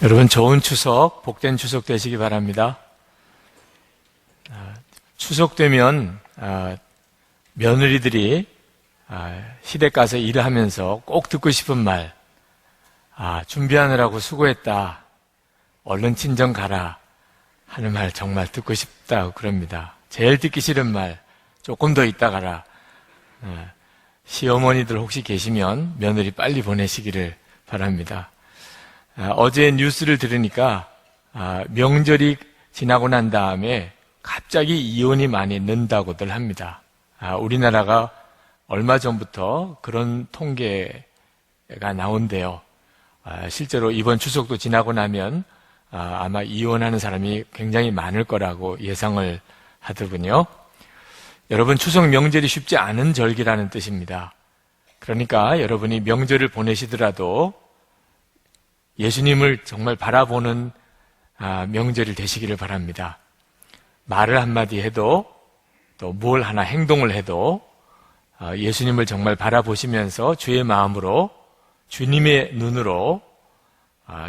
여러분 좋은 추석, 복된 추석 되시기 바랍니다. 추석 되면 며느리들이 시댁 가서 일을 하면서 꼭 듣고 싶은 말, 준비하느라고 수고했다, 얼른 친정 가라 하는 말 정말 듣고 싶다고 그럽니다. 제일 듣기 싫은 말, 조금 더 있다 가라. 시어머니들 혹시 계시면 며느리 빨리 보내시기를 바랍니다. 어제 뉴스를 들으니까 명절이 지나고 난 다음에 갑자기 이혼이 많이 는다고들 합니다. 우리나라가 얼마 전부터 그런 통계가 나온대요. 실제로 이번 추석도 지나고 나면 아마 이혼하는 사람이 굉장히 많을 거라고 예상을 하더군요. 여러분, 추석 명절이 쉽지 않은 절기라는 뜻입니다. 그러니까 여러분이 명절을 보내시더라도 예수님을 정말 바라보는 명절이 되시기를 바랍니다. 말을 한마디 해도 또 뭘 하나 행동을 해도 예수님을 정말 바라보시면서 주의 마음으로, 주님의 눈으로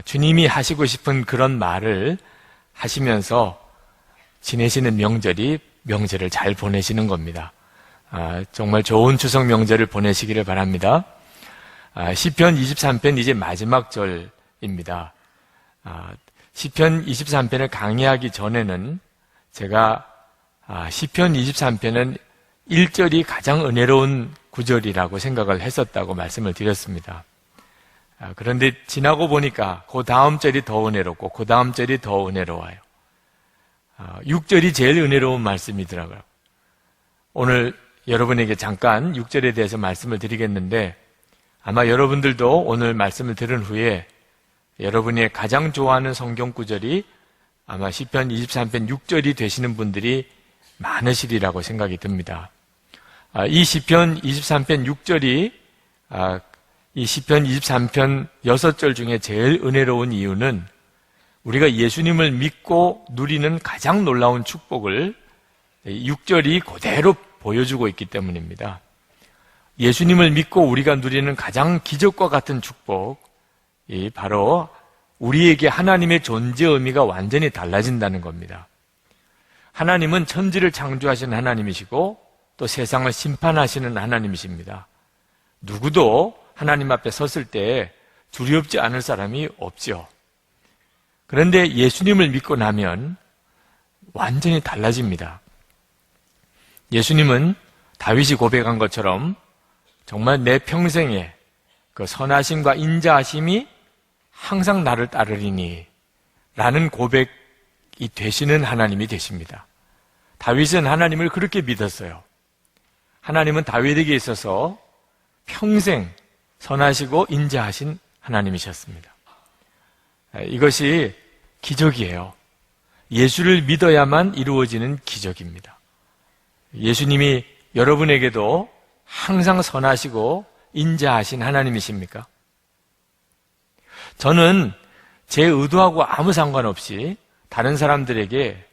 주님이 하시고 싶은 그런 말을 하시면서 지내시는 명절을 잘 보내시는 겁니다. 정말 좋은 추석 명절을 보내시기를 바랍니다. 시편 23편 이제 마지막 절입니다. 시편 23편을 강의하기 전에는 제가 시편 23편은 1절이 가장 은혜로운 구절이라고 생각을 했었다고 말씀을 드렸습니다. 그런데 지나고 보니까 그 다음 절이 더 은혜롭고 그 다음 절이 더 은혜로워요. 6절이 제일 은혜로운 말씀이더라고요. 오늘 여러분에게 잠깐 6절에 대해서 말씀을 드리겠는데, 아마 여러분들도 오늘 말씀을 들은 후에 여러분이 가장 좋아하는 성경 구절이 아마 시편 23편 6절이 되시는 분들이 많으시리라고 생각이 듭니다. 이 시편 23편 6절이 이 시편 23편 6절 중에 제일 은혜로운 이유는 우리가 예수님을 믿고 누리는 가장 놀라운 축복을 6절이 그대로 보여주고 있기 때문입니다. 예수님을 믿고 우리가 누리는 가장 기적과 같은 축복이 바로 우리에게 하나님의 존재 의미가 완전히 달라진다는 겁니다. 하나님은 천지를 창조하시는 하나님이시고 또 세상을 심판하시는 하나님이십니다. 누구도 하나님 앞에 섰을 때 두렵지 않을 사람이 없죠. 그런데 예수님을 믿고 나면 완전히 달라집니다. 예수님은 다윗이 고백한 것처럼 정말 내 평생에 그 선하심과 인자하심이 항상 나를 따르리니 라는 고백이 되시는 하나님이 되십니다. 다윗은 하나님을 그렇게 믿었어요. 하나님은 다윗에게 있어서 평생 선하시고 인자하신 하나님이셨습니다. 이것이 기적이에요. 예수를 믿어야만 이루어지는 기적입니다. 예수님이 여러분에게도 항상 선하시고 인자하신 하나님이십니까? 저는 제 의도하고 아무 상관없이 다른 사람들에게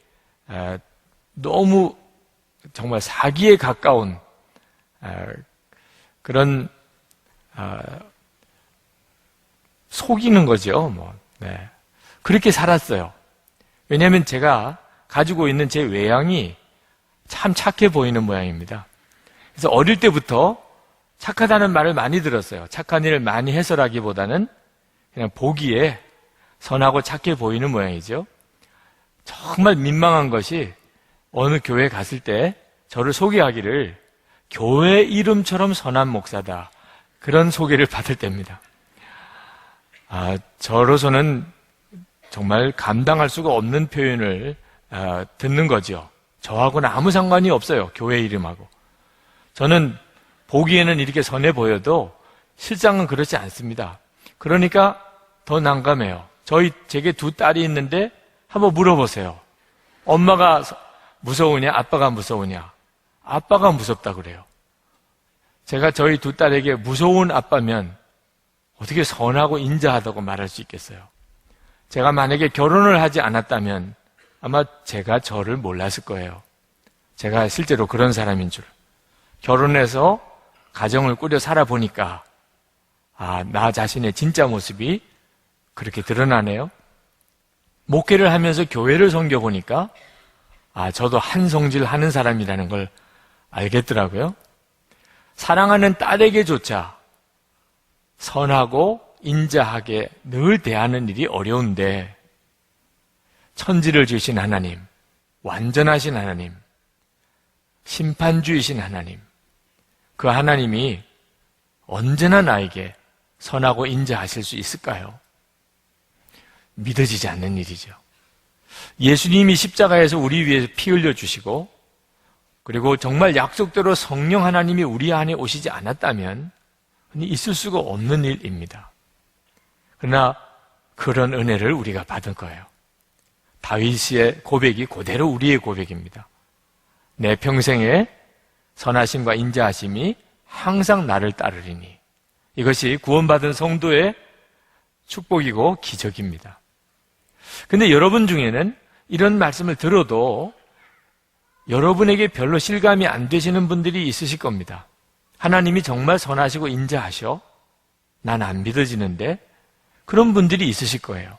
너무 정말 사기에 가까운 그런 속이는 거죠. 그렇게 살았어요. 왜냐하면 제가 가지고 있는 제 외향이 참 착해 보이는 모양입니다. 그래서 어릴 때부터 착하다는 말을 많이 들었어요. 착한 일을 많이 해서라기보다는 그냥 보기에 선하고 착해 보이는 모양이죠. 정말 민망한 것이 어느 교회 갔을 때 저를 소개하기를 교회 이름처럼 선한 목사다, 그런 소개를 받을 때입니다. 저로서는 정말 감당할 수가 없는 표현을 듣는 거죠. 저하고는 아무 상관이 없어요, 교회 이름하고. 저는 보기에는 이렇게 선해 보여도 실상은 그렇지 않습니다. 그러니까 더 난감해요. 제게 두 딸이 있는데 한번 물어보세요. 엄마가 무서우냐, 아빠가 무서우냐? 아빠가 무섭다 그래요. 제가 저희 두 딸에게 무서운 아빠면 어떻게 선하고 인자하다고 말할 수 있겠어요? 제가 만약에 결혼을 하지 않았다면 아마 제가 저를 몰랐을 거예요. 제가 실제로 그런 사람인 줄. 결혼해서 가정을 꾸려 살아보니까 나 자신의 진짜 모습이 그렇게 드러나네요. 목회를 하면서 교회를 섬겨보니까 저도 한성질 하는 사람이라는 걸 알겠더라고요. 사랑하는 딸에게조차 선하고 인자하게 늘 대하는 일이 어려운데 천지를 지으신 하나님, 완전하신 하나님, 심판주이신 하나님, 그 하나님이 언제나 나에게 선하고 인자하실 수 있을까요? 믿어지지 않는 일이죠. 예수님이 십자가에서 우리 위해서 피 흘려주시고 그리고 정말 약속대로 성령 하나님이 우리 안에 오시지 않았다면 있을 수가 없는 일입니다. 그러나 그런 은혜를 우리가 받은 거예요. 다윗의 고백이 그대로 우리의 고백입니다. 내 평생에 선하심과 인자하심이 항상 나를 따르리니 이것이 구원받은 성도의 축복이고 기적입니다. 근데 여러분 중에는 이런 말씀을 들어도 여러분에게 별로 실감이 안 되시는 분들이 있으실 겁니다. 하나님이 정말 선하시고 인자하셔? 난 안 믿어지는데? 그런 분들이 있으실 거예요.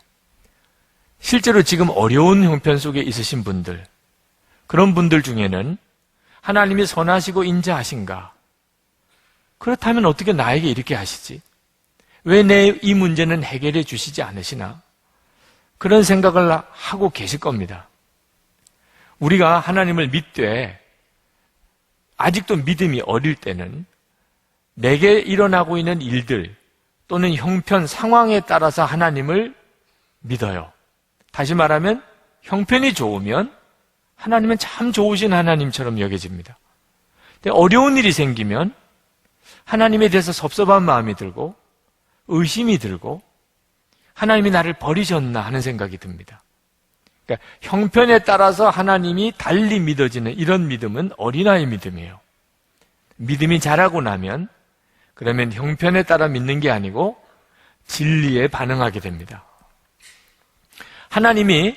실제로 지금 어려운 형편 속에 있으신 분들, 그런 분들 중에는 하나님이 선하시고 인자하신가? 그렇다면 어떻게 나에게 이렇게 하시지? 왜 내 이 문제는 해결해 주시지 않으시나? 그런 생각을 하고 계실 겁니다. 우리가 하나님을 믿되 아직도 믿음이 어릴 때는 내게 일어나고 있는 일들 또는 형편, 상황에 따라서 하나님을 믿어요. 다시 말하면 형편이 좋으면 하나님은 참 좋으신 하나님처럼 여겨집니다. 근데 어려운 일이 생기면 하나님에 대해서 섭섭한 마음이 들고 의심이 들고 하나님이 나를 버리셨나 하는 생각이 듭니다. 그러니까 형편에 따라서 하나님이 달리 믿어지는 이런 믿음은 어린아이 믿음이에요. 믿음이 자라고 나면 그러면 형편에 따라 믿는 게 아니고 진리에 반응하게 됩니다. 하나님이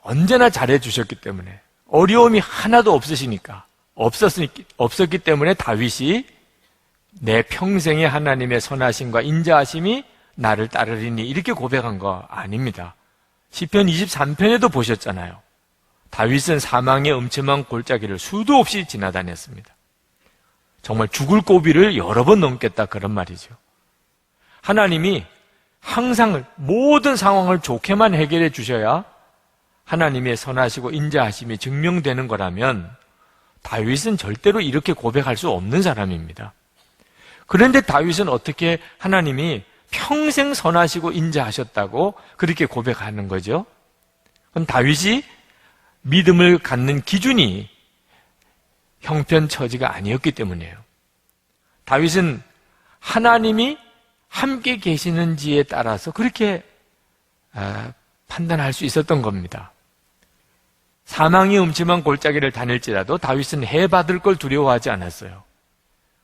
언제나 잘해주셨기 때문에 어려움이 하나도 없었기 때문에 다윗이 내 평생의 하나님의 선하심과 인자하심이 나를 따르리니 이렇게 고백한 거 아닙니다. 시편 23편에도 보셨잖아요. 다윗은 사망의 음침한 골짜기를 수도 없이 지나다녔습니다. 정말 죽을 고비를 여러 번 넘겠다 그런 말이죠. 하나님이 항상 모든 상황을 좋게만 해결해 주셔야 하나님의 선하시고 인자하심이 증명되는 거라면 다윗은 절대로 이렇게 고백할 수 없는 사람입니다. 그런데 다윗은 어떻게 하나님이 평생 선하시고 인자하셨다고 그렇게 고백하는 거죠? 그건 다윗이 믿음을 갖는 기준이 형편처지가 아니었기 때문이에요. 다윗은 하나님이 함께 계시는지에 따라서 그렇게 판단할 수 있었던 겁니다. 사망이 음침한 골짜기를 다닐지라도 다윗은 해받을 걸 두려워하지 않았어요.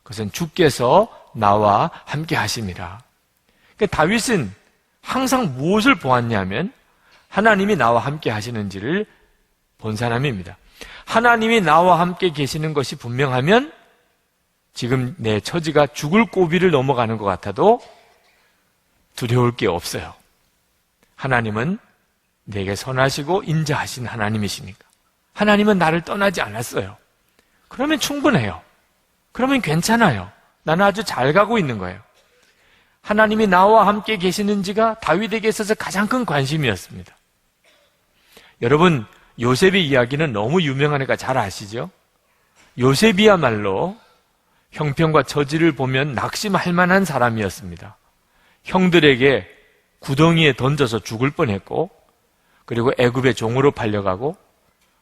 그것은 주께서 나와 함께 하심이라. 그러니까 다윗은 항상 무엇을 보았냐면 하나님이 나와 함께 하시는지를 본 사람입니다. 하나님이 나와 함께 계시는 것이 분명하면 지금 내 처지가 죽을 고비를 넘어가는 것 같아도 두려울 게 없어요. 하나님은 내게 선하시고 인자하신 하나님이시니까. 하나님은 나를 떠나지 않았어요. 그러면 충분해요. 그러면 괜찮아요. 나는 아주 잘 가고 있는 거예요. 하나님이 나와 함께 계시는지가 다윗에게 있어서 가장 큰 관심이었습니다. 여러분, 요셉의 이야기는 너무 유명하니까 잘 아시죠? 요셉이야말로 형편과 처지를 보면 낙심할 만한 사람이었습니다. 형들에게 구덩이에 던져서 죽을 뻔했고 그리고 애굽의 종으로 팔려가고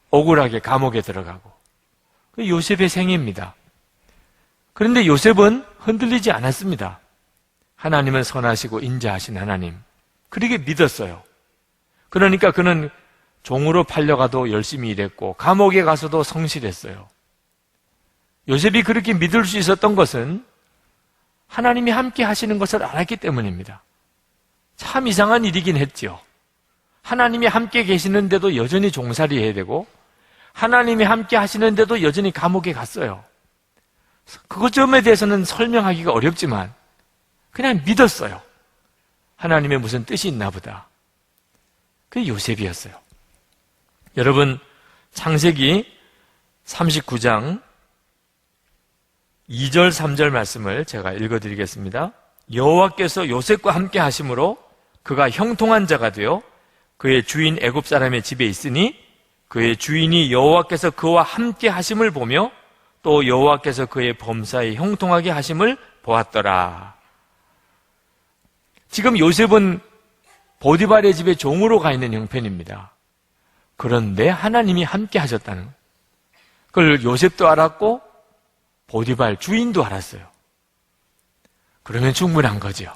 억울하게 감옥에 들어가고 그 요셉의 생애입니다. 그런데 요셉은 흔들리지 않았습니다. 하나님은 선하시고 인자하신 하나님, 그렇게 믿었어요. 그러니까 그는 종으로 팔려가도 열심히 일했고 감옥에 가서도 성실했어요. 요셉이 그렇게 믿을 수 있었던 것은 하나님이 함께 하시는 것을 알았기 때문입니다. 참 이상한 일이긴 했죠. 하나님이 함께 계시는데도 여전히 종살이 해야 되고 하나님이 함께 하시는데도 여전히 감옥에 갔어요. 그것 점에 대해서는 설명하기가 어렵지만 그냥 믿었어요. 하나님의 무슨 뜻이 있나 보다. 그게 요셉이었어요. 여러분, 창세기 39장 2절 3절 말씀을 제가 읽어드리겠습니다. 여호와께서 요셉과 함께 하심으로 그가 형통한 자가 되어 그의 주인 애굽 사람의 집에 있으니 그의 주인이 여호와께서 그와 함께 하심을 보며 또 여호와께서 그의 범사에 형통하게 하심을 보았더라. 지금 요셉은 보디발의 집에 종으로 가 있는 형편입니다. 그런데 하나님이 함께 하셨다는 거예요. 그걸 요셉도 알았고 보디발 주인도 알았어요. 그러면 충분한 거죠.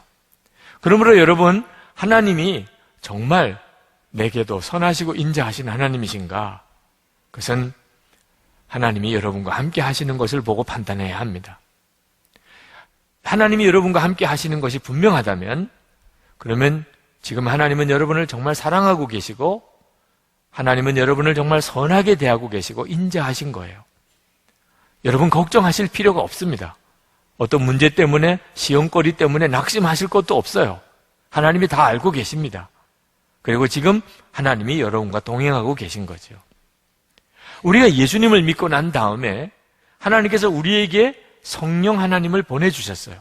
그러므로 여러분, 하나님이 정말 내게도 선하시고 인자하신 하나님이신가? 그것은 하나님이 여러분과 함께 하시는 것을 보고 판단해야 합니다. 하나님이 여러분과 함께 하시는 것이 분명하다면 그러면 지금 하나님은 여러분을 정말 사랑하고 계시고 하나님은 여러분을 정말 선하게 대하고 계시고 인자하신 거예요. 여러분 걱정하실 필요가 없습니다. 어떤 문제 때문에 시험거리 때문에 낙심하실 것도 없어요. 하나님이 다 알고 계십니다. 그리고 지금 하나님이 여러분과 동행하고 계신 거죠. 우리가 예수님을 믿고 난 다음에 하나님께서 우리에게 성령 하나님을 보내주셨어요.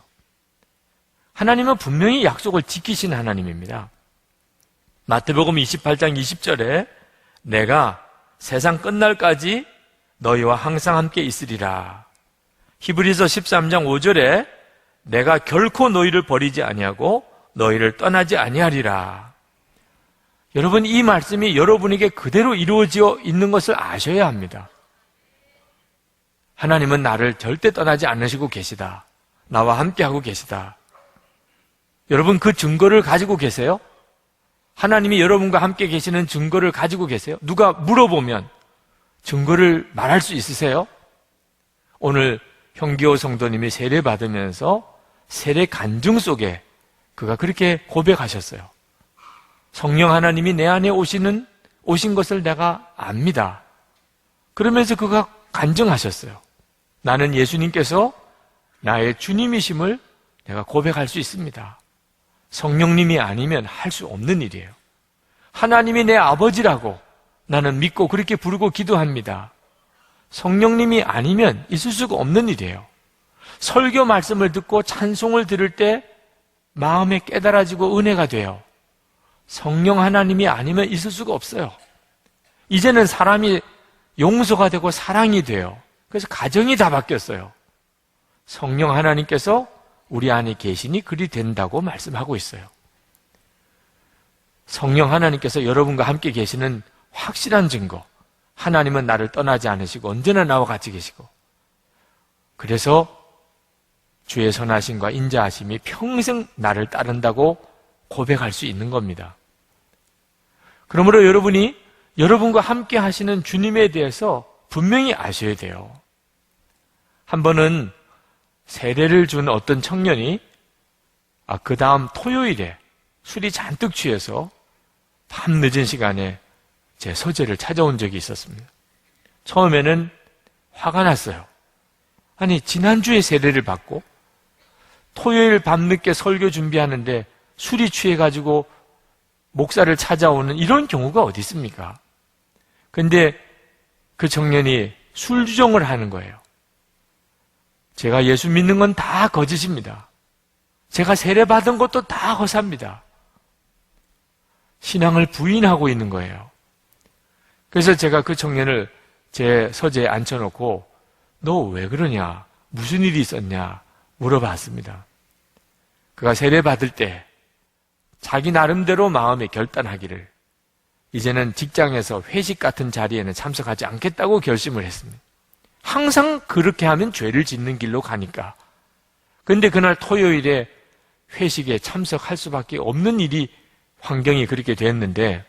하나님은 분명히 약속을 지키신 하나님입니다. 마태복음 28장 20절에 내가 세상 끝날까지 너희와 항상 함께 있으리라. 히브리서 13장 5절에 내가 결코 너희를 버리지 아니하고 너희를 떠나지 아니하리라. 여러분, 이 말씀이 여러분에게 그대로 이루어져 있는 것을 아셔야 합니다. 하나님은 나를 절대 떠나지 않으시고 계시다. 나와 함께하고 계시다. 여러분, 그 증거를 가지고 계세요? 하나님이 여러분과 함께 계시는 증거를 가지고 계세요? 누가 물어보면 증거를 말할 수 있으세요? 오늘 형기호 성도님이 세례 받으면서 세례 간증 속에 그가 그렇게 고백하셨어요. 성령 하나님이 내 안에 오신 것을 내가 압니다. 그러면서 그가 간증하셨어요. 나는 예수님께서 나의 주님이심을 내가 고백할 수 있습니다. 성령님이 아니면 할 수 없는 일이에요. 하나님이 내 아버지라고 나는 믿고 그렇게 부르고 기도합니다. 성령님이 아니면 있을 수가 없는 일이에요. 설교 말씀을 듣고 찬송을 들을 때 마음에 깨달아지고 은혜가 돼요. 성령 하나님이 아니면 있을 수가 없어요. 이제는 사람이 용서가 되고 사랑이 돼요. 그래서 가정이 다 바뀌었어요. 성령 하나님께서 우리 안에 계시니 그리 된다고 말씀하고 있어요. 성령 하나님께서 여러분과 함께 계시는 확실한 증거, 하나님은 나를 떠나지 않으시고 언제나 나와 같이 계시고, 그래서 주의 선하심과 인자하심이 평생 나를 따른다고 고백할 수 있는 겁니다. 그러므로 여러분이 여러분과 함께 하시는 주님에 대해서 분명히 아셔야 돼요. 한 번은 세례를 준 어떤 청년이 그 다음 토요일에 술이 잔뜩 취해서 밤 늦은 시간에 제 서재를 찾아온 적이 있었습니다. 처음에는 화가 났어요. 아니, 지난주에 세례를 받고 토요일 밤늦게 설교 준비하는데 술이 취해가지고 목사를 찾아오는 이런 경우가 어디 있습니까? 근데 그 청년이 술 주정을 하는 거예요. 제가 예수 믿는 건 다 거짓입니다. 제가 세례 받은 것도 다 허사입니다. 신앙을 부인하고 있는 거예요. 그래서 제가 그 청년을 제 서재에 앉혀놓고 너 왜 그러냐? 무슨 일이 있었냐? 물어봤습니다. 그가 세례 받을 때 자기 나름대로 마음에 결단하기를 이제는 직장에서 회식 같은 자리에는 참석하지 않겠다고 결심을 했습니다. 항상 그렇게 하면 죄를 짓는 길로 가니까. 그런데 그날 토요일에 회식에 참석할 수밖에 없는 일이 환경이 그렇게 됐는데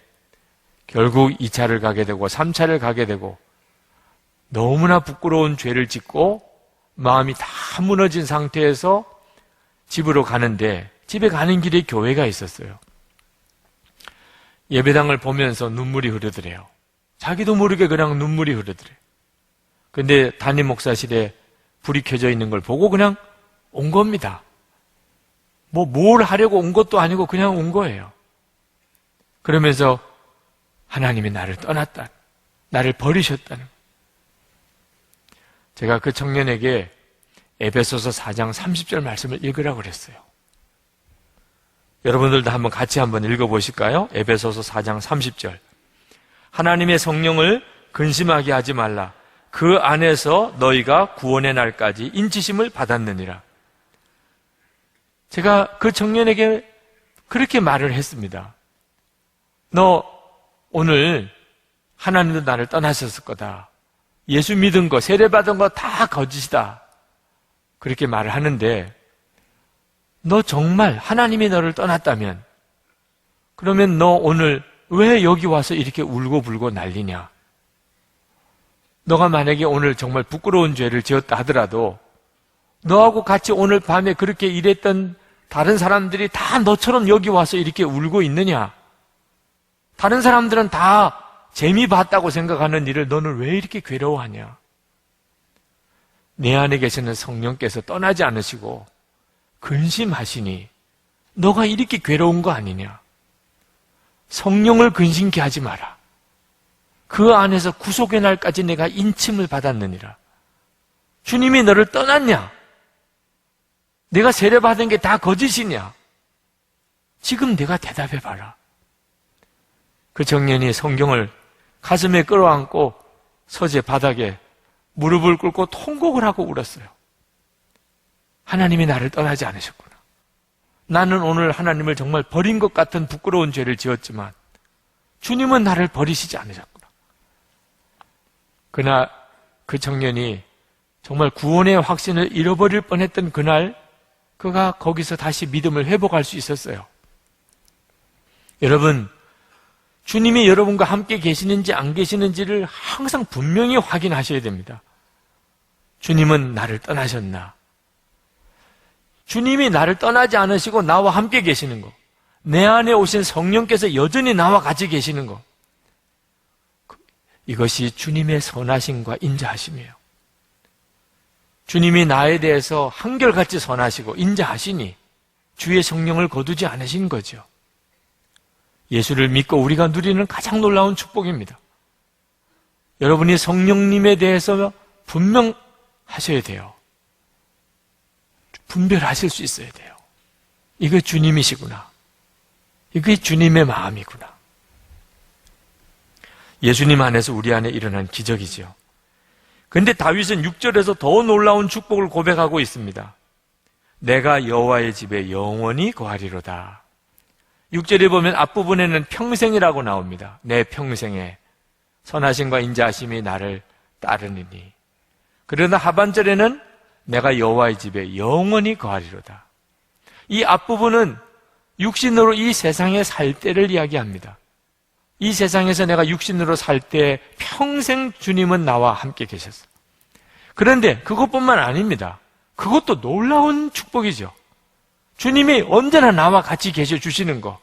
결국 2차를 가게 되고 3차를 가게 되고 너무나 부끄러운 죄를 짓고 마음이 다 무너진 상태에서 집으로 가는데 집에 가는 길에 교회가 있었어요. 예배당을 보면서 눈물이 흐르더래요. 자기도 모르게 그냥 눈물이 흐르더래요. 근데 담임 목사실에 불이 켜져 있는 걸 보고 그냥 온 겁니다. 뭘 하려고 온 것도 아니고 그냥 온 거예요. 그러면서 하나님이 나를 떠났다, 나를 버리셨다는 거예요. 제가 그 청년에게 에베소서 4장 30절 말씀을 읽으라고 그랬어요. 여러분들도 같이 한번 읽어보실까요? 에베소서 4장 30절. 하나님의 성령을 근심하게 하지 말라. 그 안에서 너희가 구원의 날까지 인치심을 받았느니라. 제가 그 청년에게 그렇게 말을 했습니다. 너 오늘 하나님도 나를 떠나셨을 거다. 예수 믿은 거, 세례받은 거 다 거짓이다. 그렇게 말을 하는데, 너 정말 하나님이 너를 떠났다면, 그러면 너 오늘 왜 여기 와서 이렇게 울고불고 난리냐? 너가 만약에 오늘 정말 부끄러운 죄를 지었다 하더라도 너하고 같이 오늘 밤에 그렇게 일했던 다른 사람들이 다 너처럼 여기 와서 이렇게 울고 있느냐? 다른 사람들은 다 재미 봤다고 생각하는 일을 너는 왜 이렇게 괴로워하냐? 내 안에 계시는 성령께서 떠나지 않으시고 근심하시니 너가 이렇게 괴로운 거 아니냐? 성령을 근심케 하지 마라. 그 안에서 구속의 날까지 내가 인침을 받았느니라. 주님이 너를 떠났냐? 내가 세례받은 게 다 거짓이냐? 지금 내가 대답해봐라. 그 청년이 성경을 가슴에 끌어안고 서재 바닥에 무릎을 꿇고 통곡을 하고 울었어요. 하나님이 나를 떠나지 않으셨구나. 나는 오늘 하나님을 정말 버린 것 같은 부끄러운 죄를 지었지만 주님은 나를 버리시지 않으셨구나. 그날 그 청년이 정말 구원의 확신을 잃어버릴 뻔했던 그날 그가 거기서 다시 믿음을 회복할 수 있었어요. 여러분, 주님이 여러분과 함께 계시는지 안 계시는지를 항상 분명히 확인하셔야 됩니다. 주님은 나를 떠나셨나? 주님이 나를 떠나지 않으시고 나와 함께 계시는 거, 내 안에 오신 성령께서 여전히 나와 같이 계시는 거, 이것이 주님의 선하심과 인자하심이에요. 주님이 나에 대해서 한결같이 선하시고 인자하시니 주의 성령을 거두지 않으신 거죠. 예수를 믿고 우리가 누리는 가장 놀라운 축복입니다. 여러분이 성령님에 대해서 분명하셔야 돼요. 분별하실 수 있어야 돼요. 이게 주님이시구나. 이게 주님의 마음이구나. 예수님 안에서 우리 안에 일어난 기적이죠. 그런데 다윗은 6절에서 더 놀라운 축복을 고백하고 있습니다. 내가 여호와의 집에 영원히 거하리로다. 6절에 보면 앞부분에는 평생이라고 나옵니다. 내 평생에 선하심과 인자하심이 나를 따르니니. 그러나 하반절에는 내가 여호와의 집에 영원히 거하리로다. 이 앞부분은 육신으로 이 세상에 살 때를 이야기합니다. 이 세상에서 내가 육신으로 살 때 평생 주님은 나와 함께 계셨어요. 그런데 그것뿐만 아닙니다. 그것도 놀라운 축복이죠. 주님이 언제나 나와 같이 계셔 주시는 거,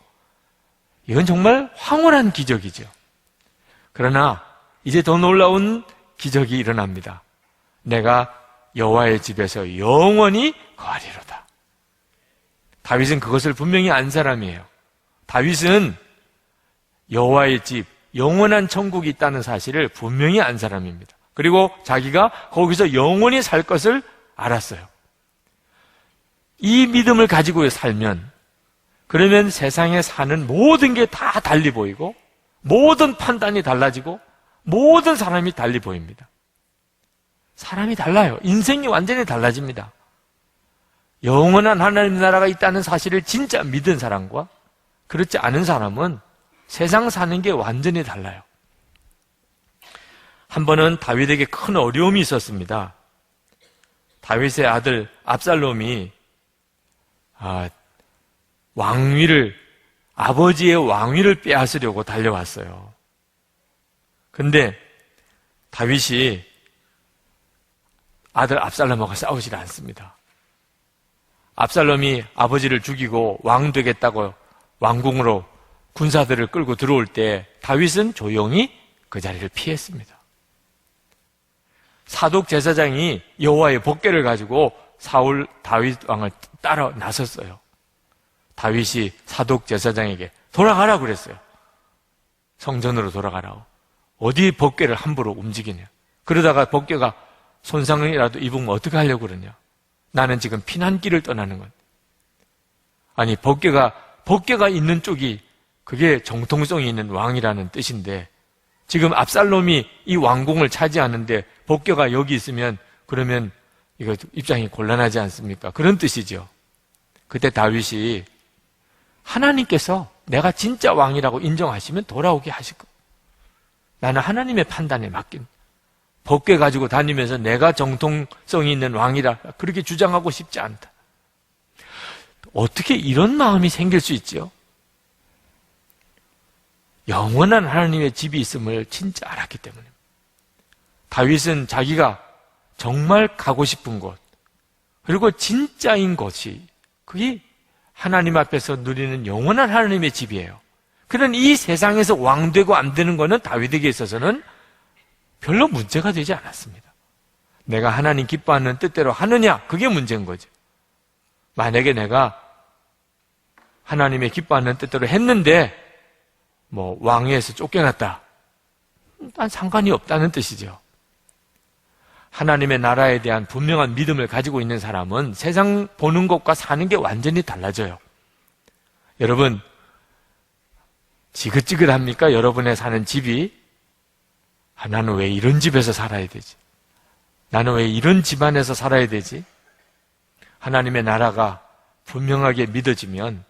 이건 정말 황홀한 기적이죠. 그러나 이제 더 놀라운 기적이 일어납니다. 내가 여호와의 집에서 영원히 거하리로다. 다윗은 그것을 분명히 안 사람이에요. 다윗은 여호와의 집, 영원한 천국이 있다는 사실을 분명히 안 사람입니다. 그리고 자기가 거기서 영원히 살 것을 알았어요. 이 믿음을 가지고 살면, 그러면 세상에 사는 모든 게 다 달리 보이고, 모든 판단이 달라지고, 모든 사람이 달리 보입니다. 사람이 달라요. 인생이 완전히 달라집니다. 영원한 하나님 나라가 있다는 사실을 진짜 믿은 사람과 그렇지 않은 사람은 세상 사는 게 완전히 달라요. 한 번은 다윗에게 큰 어려움이 있었습니다. 다윗의 아들 압살롬이 아버지의 왕위를 빼앗으려고 달려왔어요. 근데 다윗이 아들 압살롬하고 싸우질 않습니다. 압살롬이 아버지를 죽이고 왕 되겠다고 왕궁으로 군사들을 끌고 들어올 때 다윗은 조용히 그 자리를 피했습니다. 사독 제사장이 여호와의 법궤를 가지고 사울 다윗 왕을 따라 나섰어요. 다윗이 사독 제사장에게 돌아가라 그랬어요. 성전으로 돌아가라고. 어디 법궤를 함부로 움직이냐. 그러다가 법궤가 손상이라도 입으면 어떻게 하려고 그러냐. 나는 지금 피난길을 떠나는 것. 아니, 법궤가 있는 쪽이 그게 정통성이 있는 왕이라는 뜻인데 지금 압살롬이 이 왕궁을 차지하는데 법궤가 여기 있으면 그러면 이거 입장이 곤란하지 않습니까? 그런 뜻이죠. 그때 다윗이 하나님께서 내가 진짜 왕이라고 인정하시면 돌아오게 하실 거예요. 나는 하나님의 판단에 맡긴. 법궤 가지고 다니면서 내가 정통성이 있는 왕이라 그렇게 주장하고 싶지 않다. 어떻게 이런 마음이 생길 수 있지요? 영원한 하나님의 집이 있음을 진짜 알았기 때문에. 다윗은 자기가 정말 가고 싶은 곳, 그리고 진짜인 것이 그게 하나님 앞에서 누리는 영원한 하나님의 집이에요. 그런 이 세상에서 왕되고 안 되는 것은 다윗에게 있어서는 별로 문제가 되지 않았습니다. 내가 하나님 기뻐하는 뜻대로 하느냐, 그게 문제인 거죠. 만약에 내가 하나님의 기뻐하는 뜻대로 했는데 왕위에서 쫓겨났다. 난 상관이 없다는 뜻이죠. 하나님의 나라에 대한 분명한 믿음을 가지고 있는 사람은 세상 보는 것과 사는 게 완전히 달라져요. 여러분, 지긋지긋합니까? 여러분의 사는 집이? 나는 왜 이런 집에서 살아야 되지? 나는 왜 이런 집안에서 살아야 되지? 하나님의 나라가 분명하게 믿어지면,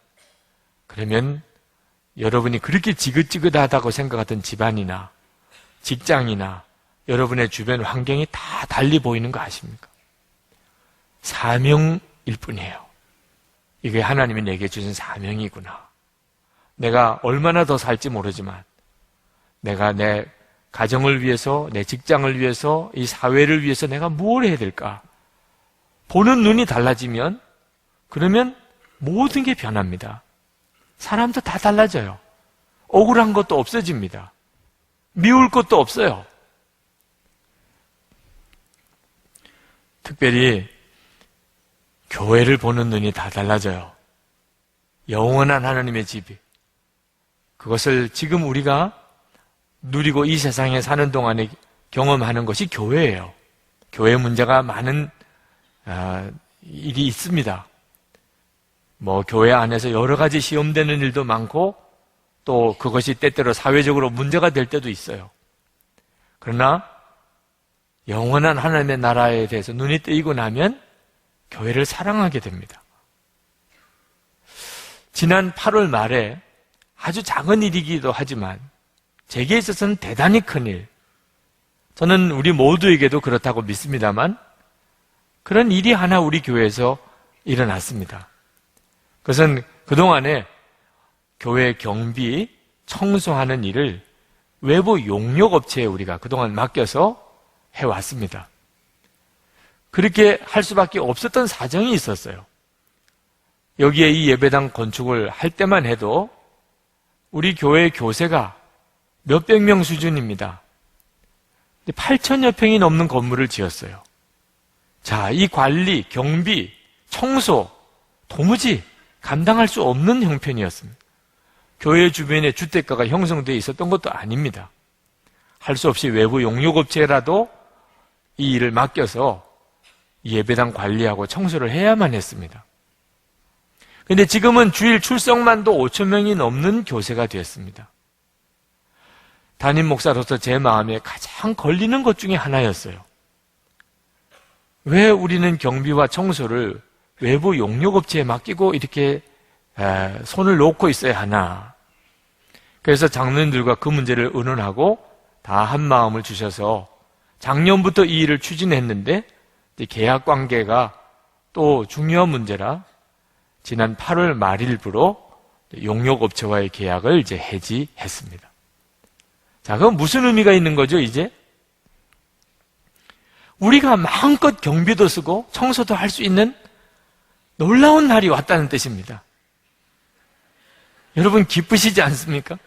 그러면 여러분이 그렇게 지긋지긋하다고 생각하던 집안이나 직장이나 여러분의 주변 환경이 다 달리 보이는 거 아십니까? 사명일 뿐이에요. 이게 하나님이 내게 주신 사명이구나. 내가 얼마나 더 살지 모르지만 내가 내 가정을 위해서, 내 직장을 위해서, 이 사회를 위해서 내가 뭘 해야 될까? 보는 눈이 달라지면 그러면 모든 게 변합니다. 사람도 다 달라져요. 억울한 것도 없어집니다. 미울 것도 없어요. 특별히 교회를 보는 눈이 다 달라져요. 영원한 하나님의 집이. 그것을 지금 우리가 누리고 이 세상에 사는 동안에 경험하는 것이 교회예요. 교회 문제가 많은 일이 있습니다. 교회 안에서 여러 가지 시험되는 일도 많고 또 그것이 때때로 사회적으로 문제가 될 때도 있어요. 그러나 영원한 하나님의 나라에 대해서 눈이 뜨이고 나면 교회를 사랑하게 됩니다. 지난 8월 말에 아주 작은 일이기도 하지만 제게 있어서는 대단히 큰 일, 저는 우리 모두에게도 그렇다고 믿습니다만 그런 일이 하나 우리 교회에서 일어났습니다. 그것은 그동안에 교회 경비, 청소하는 일을 외부 용역업체에 우리가 그동안 맡겨서 해왔습니다. 그렇게 할 수밖에 없었던 사정이 있었어요. 여기에 이 예배당 건축을 할 때만 해도 우리 교회 교세가 몇백 명 수준입니다. 8천여 평이 넘는 건물을 지었어요. 자, 이 관리, 경비, 청소 도무지 감당할 수 없는 형편이었습니다. 교회 주변에 주택가가 형성되어 있었던 것도 아닙니다. 할 수 없이 외부 용역업체라도 이 일을 맡겨서 예배당 관리하고 청소를 해야만 했습니다. 그런데 지금은 주일 출석만도 5천 명이 넘는 교세가 되었습니다. 담임 목사로서 제 마음에 가장 걸리는 것 중에 하나였어요. 왜 우리는 경비와 청소를 외부 용역업체에 맡기고 이렇게 손을 놓고 있어야 하나. 그래서 장로님들과 그 문제를 의논하고 다 한 마음을 주셔서 작년부터 이 일을 추진했는데 계약 관계가 또 중요한 문제라 지난 8월 말일부로 용역업체와의 계약을 이제 해지했습니다. 자, 그럼 무슨 의미가 있는 거죠, 이제? 우리가 마음껏 경비도 쓰고 청소도 할 수 있는 놀라운 날이 왔다는 뜻입니다. 여러분 기쁘시지 않습니까?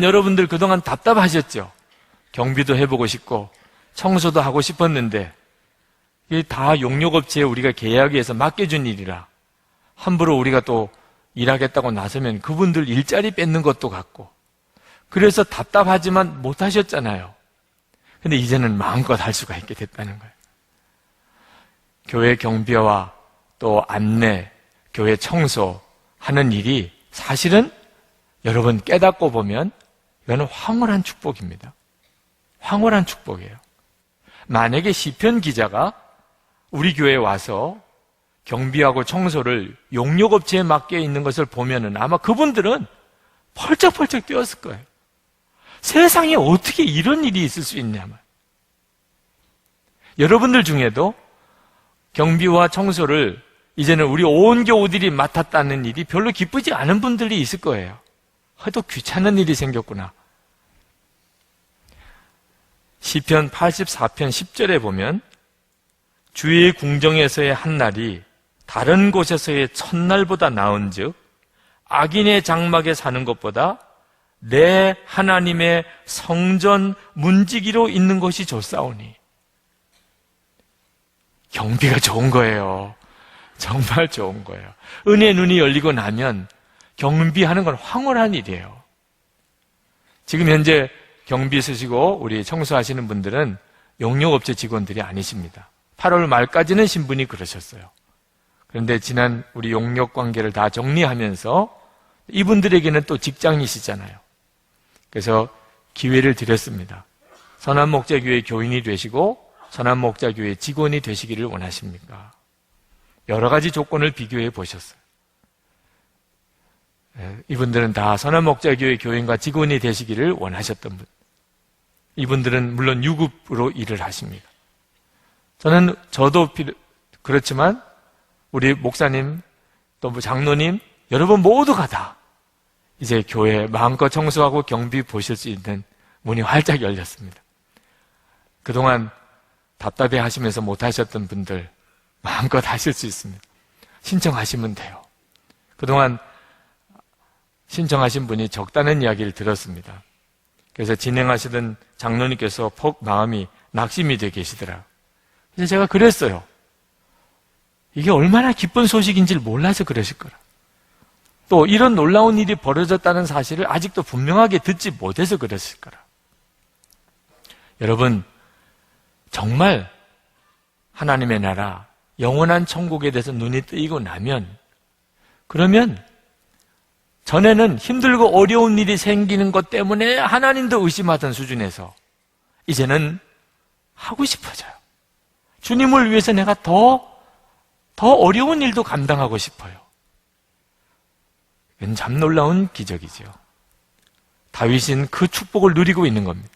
여러분들 그동안 답답하셨죠? 경비도 해보고 싶고 청소도 하고 싶었는데 이게 다 용역업체에 우리가 계약해서 맡겨준 일이라 함부로 우리가 또 일하겠다고 나서면 그분들 일자리 뺏는 것도 같고 그래서 답답하지만 못하셨잖아요. 근데 이제는 마음껏 할 수가 있게 됐다는 거예요. 교회 경비와 또 안내, 교회 청소하는 일이 사실은 여러분 깨닫고 보면 이거는 황홀한 축복입니다. 황홀한 축복이에요. 만약에 시편 기자가 우리 교회에 와서 경비하고 청소를 용역업체에 맡겨 있는 것을 보면은 아마 그분들은 펄쩍펄쩍 뛰었을 거예요. 세상에 어떻게 이런 일이 있을 수 있냐면. 여러분들 중에도 경비와 청소를 이제는 우리 온 교우들이 맡았다는 일이 별로 기쁘지 않은 분들이 있을 거예요. 또 귀찮은 일이 생겼구나. 시편 84편 10절에 보면 주의 궁정에서의 한 날이 다른 곳에서의 첫날보다 나은즉 악인의 장막에 사는 것보다 내 하나님의 성전 문지기로 있는 것이 좋사오니. 경비가 좋은 거예요. 정말 좋은 거예요. 은혜 눈이 열리고 나면 경비하는 건 황홀한 일이에요. 지금 현재 경비 쓰시고 우리 청소하시는 분들은 용역업체 직원들이 아니십니다. 8월 말까지는 신분이 그러셨어요. 그런데 지난 우리 용역 관계를 다 정리하면서 이분들에게는 또 직장이시잖아요. 그래서 기회를 드렸습니다. 선한목자교회 교인이 되시고 선한목자교회 직원이 되시기를 원하십니까? 여러 가지 조건을 비교해 보셨어요. 이분들은 다 선한목자교회 교인과 직원이 되시기를 원하셨던 분. 이분들은 물론 유급으로 일을 하십니다. 저도 그렇지만 우리 목사님 또 장로님 여러분 모두가 다 이제 교회 마음껏 청소하고 경비 보실 수 있는 문이 활짝 열렸습니다. 그동안 답답해 하시면서 못하셨던 분들 마음껏 하실 수 있습니다. 신청하시면 돼요. 그동안 신청하신 분이 적다는 이야기를 들었습니다. 그래서 진행하시던 장로님께서 폭 마음이 낙심이 되어 계시더라고요. 그래서 제가 그랬어요. 이게 얼마나 기쁜 소식인지를 몰라서 그러실 거라. 또 이런 놀라운 일이 벌어졌다는 사실을 아직도 분명하게 듣지 못해서 그랬을 거라. 여러분, 정말 하나님의 나라, 영원한 천국에 대해서 눈이 뜨이고 나면, 그러면 전에는 힘들고 어려운 일이 생기는 것 때문에 하나님도 의심하던 수준에서 이제는 하고 싶어져요. 주님을 위해서 내가 더 어려운 일도 감당하고 싶어요. 이건 참 놀라운 기적이죠. 다윗은 그 축복을 누리고 있는 겁니다.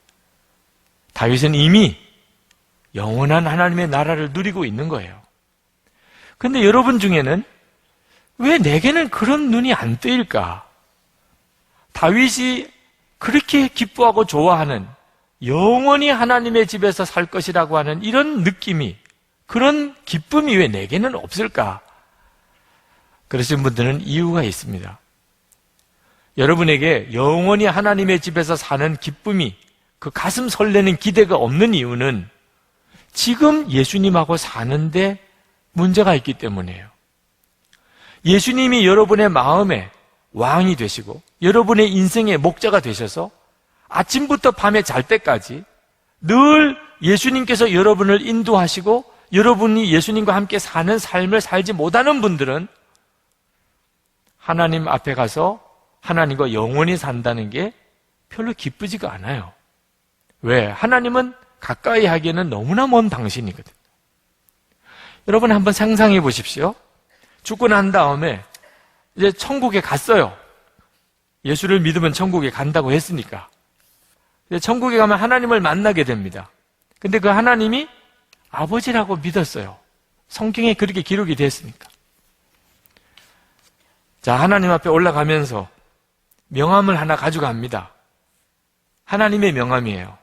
다윗은 이미 영원한 하나님의 나라를 누리고 있는 거예요. 그런데 여러분 중에는 왜 내게는 그런 눈이 안 뜨일까? 다윗이 그렇게 기뻐하고 좋아하는 영원히 하나님의 집에서 살 것이라고 하는 이런 느낌이, 그런 기쁨이 왜 내게는 없을까? 그러신 분들은 이유가 있습니다. 여러분에게 영원히 하나님의 집에서 사는 기쁨이, 그 가슴 설레는 기대가 없는 이유는 지금 예수님하고 사는데 문제가 있기 때문이에요. 예수님이 여러분의 마음에 왕이 되시고 여러분의 인생의 목자가 되셔서 아침부터 밤에 잘 때까지 늘 예수님께서 여러분을 인도하시고 여러분이 예수님과 함께 사는 삶을 살지 못하는 분들은 하나님 앞에 가서 하나님과 영원히 산다는 게 별로 기쁘지가 않아요. 왜? 하나님은 가까이 하기에는 너무나 먼 당신이거든요. 여러분 한번 상상해 보십시오. 죽고 난 다음에 이제 천국에 갔어요. 예수를 믿으면 천국에 간다고 했으니까. 이제 천국에 가면 하나님을 만나게 됩니다. 근데 그 하나님이 아버지라고 믿었어요. 성경에 그렇게 기록이 됐으니까. 자, 하나님 앞에 올라가면서 명함을 하나 가져갑니다. 하나님의 명함이에요.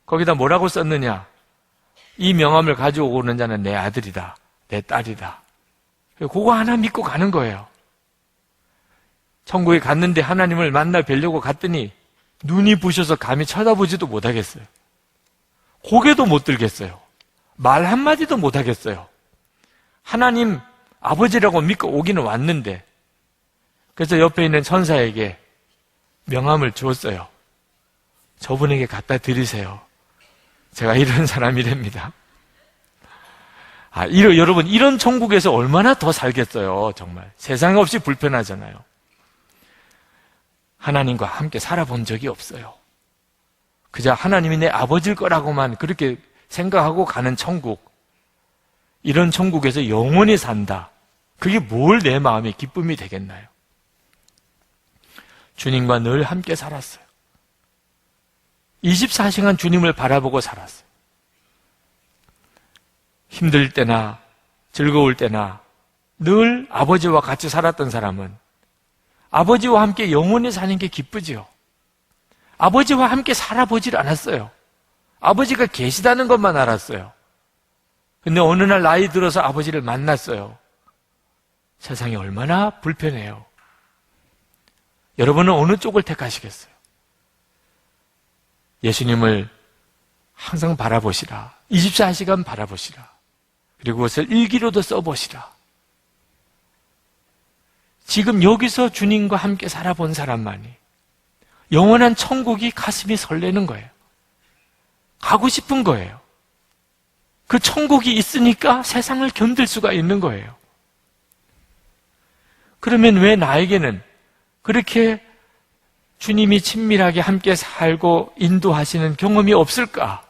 거기다 뭐라고 썼느냐? 이 명함을 가져오는 자는 내 아들이다, 내 딸이다. 그거 하나 믿고 가는 거예요. 천국에 갔는데 하나님을 만나 뵈려고 갔더니 눈이 부셔서 감히 쳐다보지도 못하겠어요. 고개도 못 들겠어요. 말 한마디도 못하겠어요. 하나님 아버지라고 믿고 오기는 왔는데, 그래서 옆에 있는 천사에게 명함을 주었어요. 저분에게 갖다 드리세요. 제가 이런 사람이랍니다. 여러분, 이런 천국에서 얼마나 더 살겠어요, 정말. 세상 없이 불편하잖아요. 하나님과 함께 살아본 적이 없어요. 그저 하나님이 내 아버지일 거라고만 그렇게 생각하고 가는 천국. 이런 천국에서 영원히 산다. 그게 뭘 내 마음의 기쁨이 되겠나요? 주님과 늘 함께 살았어요. 24시간 주님을 바라보고 살았어요. 힘들 때나 즐거울 때나 늘 아버지와 같이 살았던 사람은 아버지와 함께 영원히 사는 게 기쁘지요. 아버지와 함께 살아보질 않았어요. 아버지가 계시다는 것만 알았어요. 근데 어느 날 나이 들어서 아버지를 만났어요. 세상이 얼마나 불편해요. 여러분은 어느 쪽을 택하시겠어요? 예수님을 항상 바라보시라. 24시간 바라보시라. 그리고 그것을 일기로도 써보시라. 지금 여기서 주님과 함께 살아본 사람만이 영원한 천국이 가슴이 설레는 거예요. 가고 싶은 거예요. 그 천국이 있으니까 세상을 견딜 수가 있는 거예요. 그러면 왜 나에게는 그렇게 주님이 친밀하게 함께 살고 인도하시는 경험이 없을까?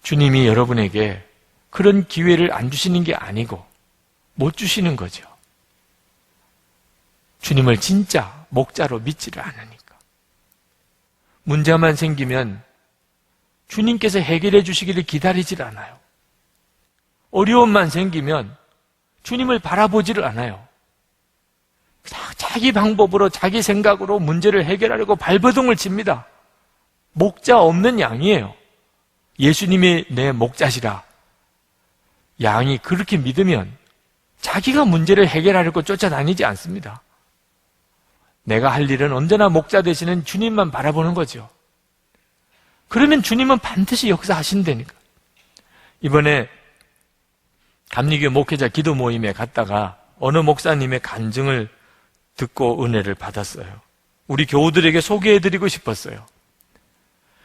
주님이 여러분에게 그런 기회를 안 주시는 게 아니고 못 주시는 거죠. 주님을 진짜 목자로 믿지를 않으니까. 문제만 생기면 주님께서 해결해 주시기를 기다리질 않아요. 어려움만 생기면 주님을 바라보지를 않아요. 자기 방법으로 자기 생각으로 문제를 해결하려고 발버둥을 칩니다. 목자 없는 양이에요. 예수님이 내 목자시라. 양이 그렇게 믿으면 자기가 문제를 해결하려고 쫓아다니지 않습니다. 내가 할 일은 언제나 목자 되시는 주님만 바라보는 거죠. 그러면 주님은 반드시 역사하신다니까. 이번에 감리교 목회자 기도 모임에 갔다가 어느 목사님의 간증을 듣고 은혜를 받았어요. 우리 교우들에게 소개해드리고 싶었어요.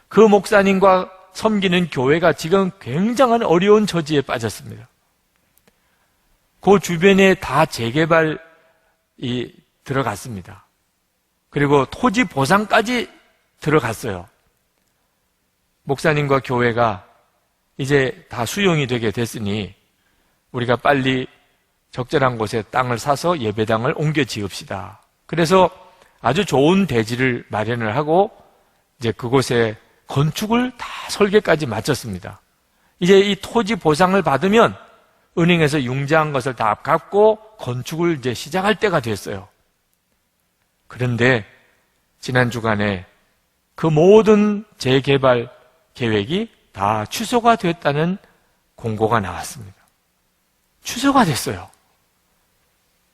그 목사님과 섬기는 교회가 지금 굉장한 어려운 처지에 빠졌습니다. 그 주변에 다 재개발이 들어갔습니다. 그리고 토지 보상까지 들어갔어요. 목사님과 교회가 이제 다 수용이 되게 됐으니 우리가 빨리 적절한 곳에 땅을 사서 예배당을 옮겨 지읍시다. 그래서 아주 좋은 대지를 마련을 하고 이제 그곳에 건축을 다 설계까지 마쳤습니다. 이제 이 토지 보상을 받으면 은행에서 융자한 것을 다 갚고 건축을 이제 시작할 때가 됐어요. 그런데 지난 주간에 그 모든 재개발 계획이 다 취소가 됐다는 공고가 나왔습니다. 취소가 됐어요.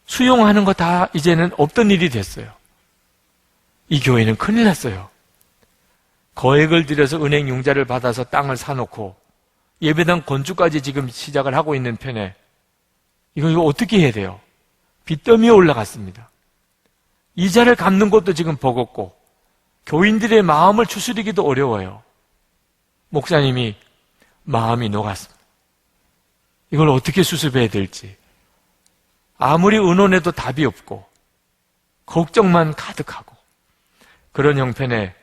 수용하는 거 다 이제는 없던 일이 됐어요. 이 교회는 큰일 났어요. 거액을 들여서 은행 융자를 받아서 땅을 사놓고 예배당 건축까지 지금 시작을 하고 있는 편에 이거 어떻게 해야 돼요? 빚더미에 올라갔습니다. 이자를 갚는 것도 지금 버겁고 교인들의 마음을 추스리기도 어려워요. 목사님이 마음이 녹았습니다. 이걸 어떻게 수습해야 될지. 아무리 의논해도 답이 없고 걱정만 가득하고 그런 형편의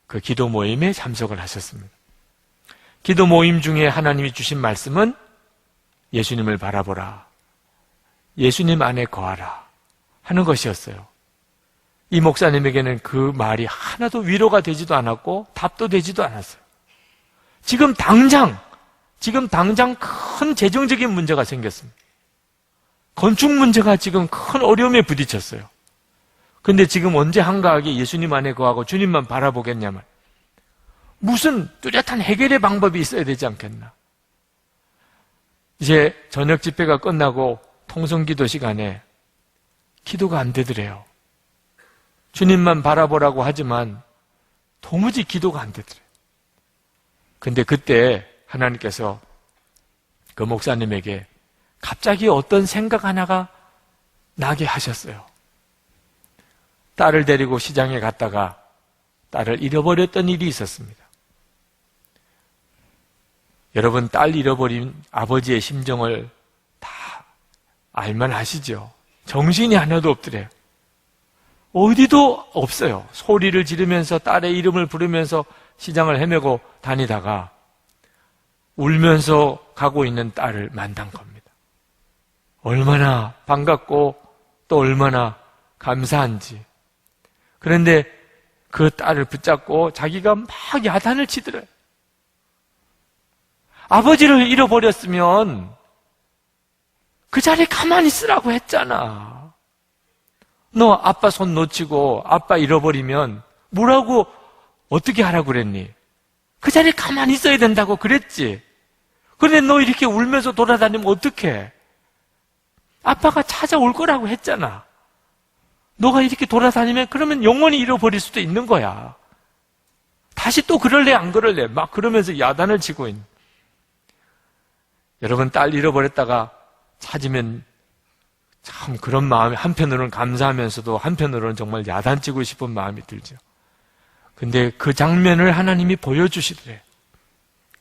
그 기도 모임에 참석을 하셨습니다. 기도 모임 중에 하나님이 주신 말씀은 예수님을 바라보라. 예수님 안에 거하라 하는 것이었어요. 이 목사님에게는 그 말이 하나도 위로가 되지도 않았고 답도 되지도 않았어요. 지금 당장 큰 재정적인 문제가 생겼습니다. 건축 문제가 지금 큰 어려움에 부딪혔어요. 근데 지금 언제 한가하게 예수님 안에 거하고 주님만 바라보겠냐면 무슨 뚜렷한 해결의 방법이 있어야 되지 않겠나. 이제 저녁 집회가 끝나고 통성기도 시간에 기도가 안 되더래요. 주님만 바라보라고 하지만 도무지 기도가 안 되더래요. 근데 그때 하나님께서 그 목사님에게 갑자기 어떤 생각 하나가 나게 하셨어요. 딸을 데리고 시장에 갔다가 딸을 잃어버렸던 일이 있었습니다. 여러분, 딸 잃어버린 아버지의 심정을 다 알만 하시죠? 정신이 하나도 없더래요. 어디도 없어요. 소리를 지르면서 딸의 이름을 부르면서 시장을 헤매고 다니다가 울면서 가고 있는 딸을 만난 겁니다. 얼마나 반갑고 또 얼마나 감사한지. 그런데 그 딸을 붙잡고 자기가 막 야단을 치더래요. 아버지를 잃어버렸으면 그 자리에 가만히 있으라고 했잖아. 너 아빠 손 놓치고 아빠 잃어버리면 뭐라고 어떻게 하라고 그랬니? 그 자리에 가만히 있어야 된다고 그랬지. 그런데 너 이렇게 울면서 돌아다니면 어떡해? 아빠가 찾아올 거라고 했잖아. 너가 이렇게 돌아다니면 그러면 영원히 잃어버릴 수도 있는 거야. 다시 또 그럴래 안 그럴래 막 그러면서 야단을 치고 있는. 여러분, 딸 잃어버렸다가 찾으면 참 그런 마음이 한편으로는 감사하면서도 한편으로는 정말 야단치고 싶은 마음이 들죠. 근데 그 장면을 하나님이 보여주시더래.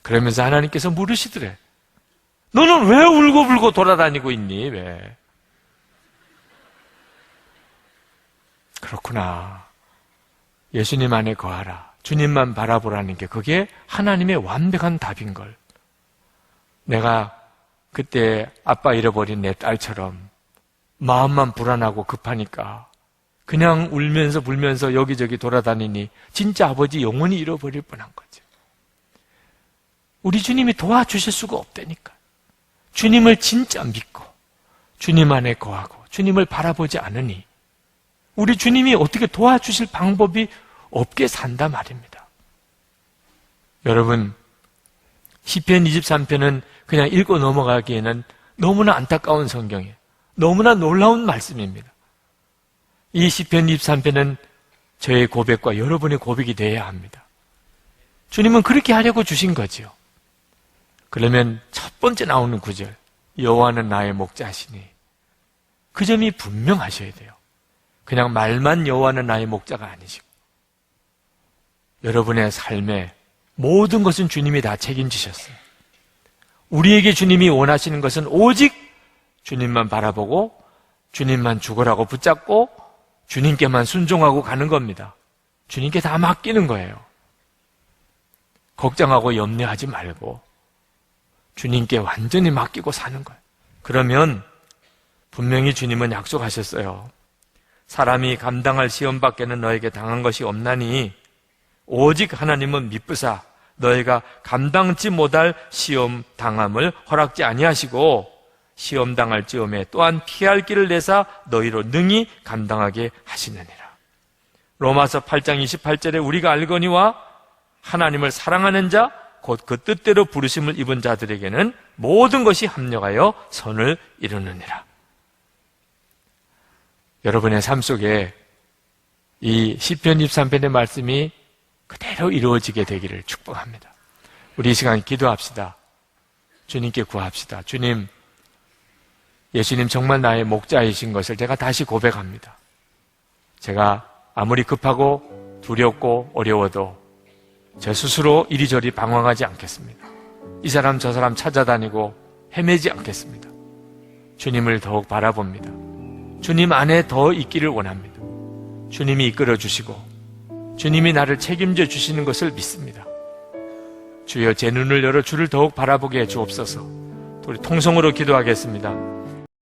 그러면서 하나님께서 물으시더래. 너는 왜 울고불고 돌아다니고 있니? 왜? 그렇구나. 예수님 안에 거하라. 주님만 바라보라는 게 그게 하나님의 완벽한 답인 걸. 내가 그때 아빠 잃어버린 내 딸처럼 마음만 불안하고 급하니까 그냥 울면서 불면서 여기저기 돌아다니니 진짜 아버지 영원히 잃어버릴 뻔한 거죠. 우리 주님이 도와주실 수가 없다니까. 주님을 진짜 믿고 주님 안에 거하고 주님을 바라보지 않으니 우리 주님이 어떻게 도와주실 방법이 없게 산다 말입니다. 여러분, 시편 23편은 그냥 읽고 넘어가기에는 너무나 안타까운 성경이에요. 너무나 놀라운 말씀입니다. 이 시편 23편은 저의 고백과 여러분의 고백이 되어야 합니다. 주님은 그렇게 하려고 주신 거지요. 그러면 첫 번째 나오는 구절, 여호와는 나의 목자시니, 그 점이 분명하셔야 돼요. 그냥 말만 여호와는 나의 목자가 아니시고 여러분의 삶에 모든 것은 주님이 다 책임지셨어요. 우리에게 주님이 원하시는 것은 오직 주님만 바라보고 주님만 죽으라고 붙잡고 주님께만 순종하고 가는 겁니다. 주님께 다 맡기는 거예요. 걱정하고 염려하지 말고 주님께 완전히 맡기고 사는 거예요. 그러면 분명히 주님은 약속하셨어요. 사람이 감당할 시험 밖에는 너에게 당한 것이 없나니 오직 하나님은 미쁘사 너희가 감당치 못할 시험 당함을 허락지 아니하시고 시험 당할 즈음에 또한 피할 길을 내사 너희로 능히 감당하게 하시느니라. 로마서 8장 28절에 우리가 알거니와 하나님을 사랑하는 자 곧 그 뜻대로 부르심을 입은 자들에게는 모든 것이 합력하여 선을 이루느니라. 여러분의 삶 속에 이 시편 23편의 말씀이 그대로 이루어지게 되기를 축복합니다. 우리 이 시간 기도합시다. 주님께 구합시다. 주님, 예수님 정말 나의 목자이신 것을 제가 다시 고백합니다. 제가 아무리 급하고 두렵고 어려워도 저 스스로 이리저리 방황하지 않겠습니다. 이 사람 저 사람 찾아다니고 헤매지 않겠습니다. 주님을 더욱 바라봅니다. 주님 안에 더 있기를 원합니다. 주님이 이끌어 주시고 주님이 나를 책임져 주시는 것을 믿습니다. 주여, 제 눈을 열어 주를 더욱 바라보게 해 주옵소서. 우리 통성으로 기도하겠습니다.